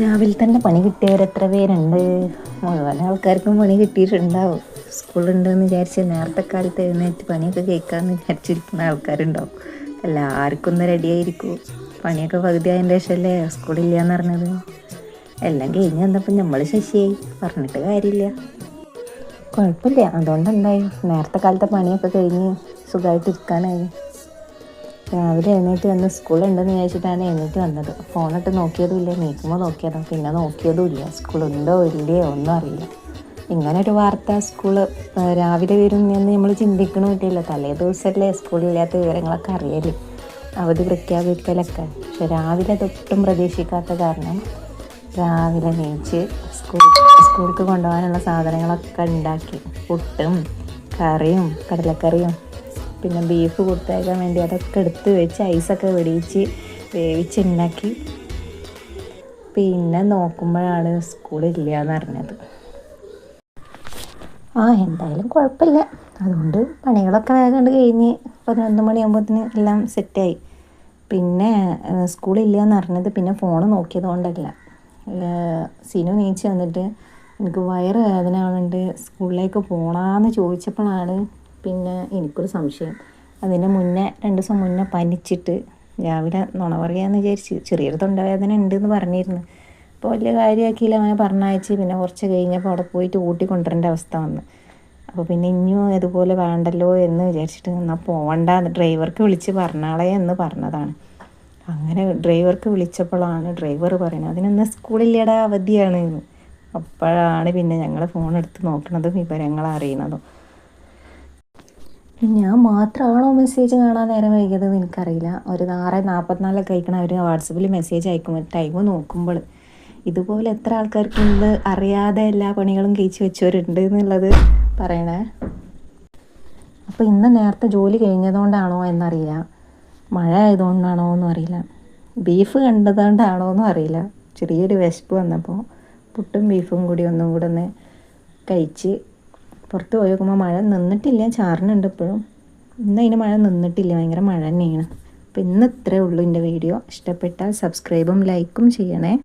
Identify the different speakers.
Speaker 1: രാവിലെ തന്നെ പണി കിട്ടിയവരെത്ര പേരുണ്ട്? മുഴുവൻ ആൾക്കാർക്കും പണി കിട്ടിയിട്ടുണ്ടാവും. സ്കൂളുണ്ടെന്ന് വിചാരിച്ച് നേരത്തെ കാലത്ത് എഴുന്നേറ്റ് പണിയൊക്കെ കേൾക്കാമെന്ന് വിചാരിച്ചിരിക്കുന്ന ആൾക്കാരുണ്ടാവും. എല്ലാവർക്കും ഒന്ന് റെഡി ആയിരിക്കും. പണിയൊക്കെ പകുതി അതിൻ്റെ ശേഷമല്ലേ സ്കൂളില്ലാന്ന് പറഞ്ഞത്. എല്ലാം കഴിഞ്ഞ് വന്നപ്പോൾ നമ്മൾ ശശിയായി, പറഞ്ഞിട്ട് കാര്യമില്ല. കുഴപ്പമില്ല, അതുകൊണ്ടെന്തായി, നേരത്തെ കാലത്തെ പണിയൊക്കെ കഴിഞ്ഞ് സുഖമായിട്ടിരിക്കാനായി. രാവിലെ എഴുന്നേറ്റ് വന്ന് സ്കൂളുണ്ടെന്ന് വിചാരിച്ചിട്ടാണ് എഴുന്നേറ്റ് വന്നത്. ഫോണിട്ട് നോക്കിയതുമില്ല, നീക്കുമ്പോൾ നോക്കിയതോ, പിന്നെ നോക്കിയതുമില്ല. സ്കൂളുണ്ടോ ഇല്ലയോ ഒന്നും അറിയില്ല. ഇങ്ങനൊരു വാർത്ത സ്കൂള് രാവിലെ വരും എന്ന് നമ്മൾ ചിന്തിക്കണമില്ല. തലേ ദിവസമല്ലേ സ്കൂളില്ലാത്ത വിവരങ്ങളൊക്കെ അറിയല്, അവധി പ്രഖ്യാപിക്കലൊക്കെ. പക്ഷെ രാവിലെ തൊട്ടും പ്രതീക്ഷിക്കാത്ത കാരണം രാവിലെ എണീച്ച് സ്കൂൾക്ക് കൊണ്ടുപോകാനുള്ള സാധനങ്ങളൊക്കെ ഉണ്ടാക്കി. പുട്ടും കറിയും കടലക്കറിയും പിന്നെ ബീഫ് കൊടുത്തയക്കാൻ വേണ്ടി അതൊക്കെ എടുത്ത് വെച്ച് ഐസൊക്കെ വെടിയിച്ച് വേവിച്ചുണ്ടാക്കി. പിന്നെ നോക്കുമ്പോഴാണ് സ്കൂളില്ല എന്ന് അറിഞ്ഞത്. എന്തായാലും കുഴപ്പമില്ല. അതുകൊണ്ട് പണികളൊക്കെ വേഗം കണ്ട് കഴിഞ്ഞ് 11 മണിയാകുമ്പോഴത്തേന് എല്ലാം സെറ്റായി. പിന്നെ സ്കൂളില്ല എന്ന് അറിഞ്ഞത് പിന്നെ ഫോൺ നോക്കിയത് കൊണ്ടല്ല. സിനു നീച്ച് വന്നിട്ട് എനിക്ക് വയറ് വേദന ആവുന്നുണ്ട്, സ്കൂളിലേക്ക് പോകണമെന്ന് ചോദിച്ചപ്പോഴാണ് പിന്നെ എനിക്കൊരു സംശയം. അതിന് മുന്നേ 2 ദിവസം മുന്നേ പനിച്ചിട്ട് രാവിലെ നുണ പറയാമെന്ന് വിചാരിച്ച് ചെറിയൊരു തൊണ്ടവേദന ഉണ്ടെന്ന് പറഞ്ഞിരുന്നു. അപ്പോൾ വലിയ കാര്യമാക്കിയില്ല, അങ്ങനെ പറഞ്ഞയച്ച്. പിന്നെ കുറച്ച് കഴിഞ്ഞപ്പോൾ അവിടെ പോയിട്ട് ഊട്ടിക്കൊണ്ടുവരേണ്ട അവസ്ഥ വന്നു. അപ്പോൾ പിന്നെ ഇനിയും ഇതുപോലെ വേണ്ടല്ലോ എന്ന് വിചാരിച്ചിട്ട് എന്നാൽ പോവണ്ട, ഡ്രൈവർക്ക് വിളിച്ച് പറഞ്ഞാളേ എന്ന് പറഞ്ഞതാണ്. അങ്ങനെ ഡ്രൈവർക്ക് വിളിച്ചപ്പോഴാണ് ഡ്രൈവർ പറയുന്നത് അതിനൊന്ന് സ്കൂളില്ലടാ, അവധിയാണ്. അപ്പോഴാണ് പിന്നെ ഞങ്ങൾ ഫോൺ എടുത്ത് നോക്കുന്നതും വിവരങ്ങൾ അറിയുന്നതും. ഞാൻ മാത്രമാണോ മെസ്സേജ് കാണാൻ നേരം വൈകിയതെന്ന് എനിക്കറിയില്ല. ഒരു 6:44 കഴിക്കണം അവർ വാട്സപ്പിൽ മെസ്സേജ് അയക്കുമ്പോൾ ടൈം നോക്കുമ്പോൾ ഇതുപോലെ എത്ര ആൾക്കാർക്ക് ഇത് അറിയാതെ എല്ലാ പണികളും കഴിച്ച് വെച്ചവരുണ്ട് എന്നുള്ളത് പറയണേ. അപ്പോൾ ഇന്ന് നേരത്തെ ജോലി കഴിഞ്ഞതുകൊണ്ടാണോ എന്നറിയില്ല, മഴ ആയതുകൊണ്ടാണോ എന്നും അറിയില്ല, ബീഫ് കണ്ടതുകൊണ്ടാണോ എന്നും അറിയില്ല. ചെറിയൊരു വിശപ്പ് വന്നപ്പോൾ പുട്ടും ബീഫും കൂടി ഒന്നും കൂടെ ഒന്ന് കഴിച്ച് പുറത്ത് പോയി നോക്കുമ്പോൾ മഴ നിന്നിട്ടില്ല, ചാറിനുണ്ട് ഇപ്പോഴും. ഇന്ന് അതിന് മഴ നിന്നിട്ടില്ല, ഭയങ്കര മഴ തന്നെയാണ്. അപ്പോൾ ഇന്ന് ഇത്രയേ ഉള്ളൂ എൻ്റെ വീഡിയോ. ഇഷ്ടപ്പെട്ടാൽ സബ്സ്ക്രൈബും ലൈക്കും ചെയ്യണേ.